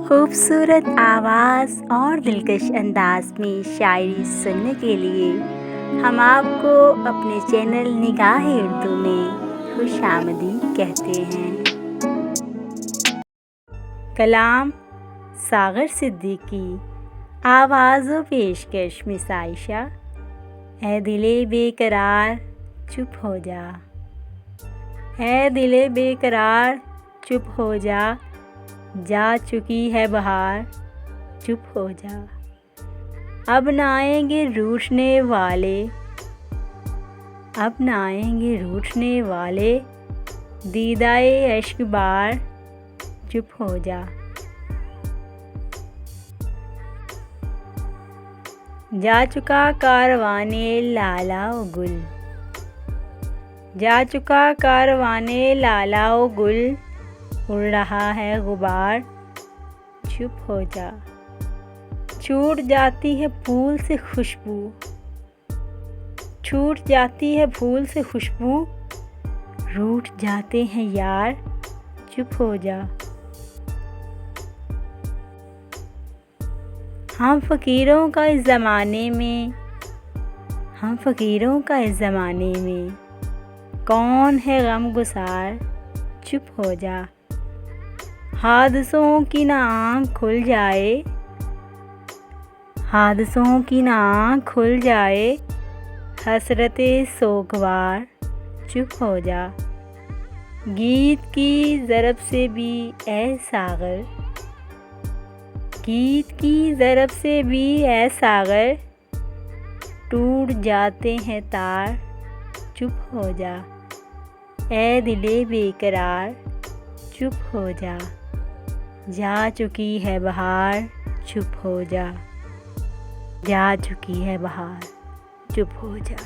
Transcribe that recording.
खूबसूरत आवाज़ और दिलकश अंदाज में शायरी सुनने के लिए हम आपको अपने चैनल निगाह-ए-उर्दू में खुशामदीद कहते हैं। कलाम सागर सिद्दीकी, आवाज़ व पेशकश मिस आयशा। ऐ दिले बेकरार चुप हो जा, ऐ दिले बेकरार चुप हो जा, जा चुकी है बहार चुप हो जा। अब न आएंगे रूठने वाले, अब न आएंगे रूठने वाले, दीदाए अश्क बार चुप हो जा। जा चुका कारवाने लाला ओ गुल, जा चुका कारवाने लाला ओ गुल, उड़ रहा है गुबार चुप हो जा। छूट जाती है फूल से खुशबू, छूट जाती है फूल से खुशबू, रूठ जाते हैं यार चुप हो जा। हम फ़कीरों का इस ज़माने में, हम फ़कीरों का इस ज़माने में, कौन है गमगुसार चुप हो जा। हादसों की ना आँख खुल जाए, हादसों की ना आँख खुल जाए, हसरते सोगवार चुप हो जा। गीत की ज़रब से भी ऐ सागर, गीत की ज़रब से भी ऐ सागर, टूट जाते हैं तार चुप हो जा। ऐ दिले बेकरार चुप हो जा, जा चुकी है बहार चुप हो जा, जा चुकी है बहार चुप हो जा।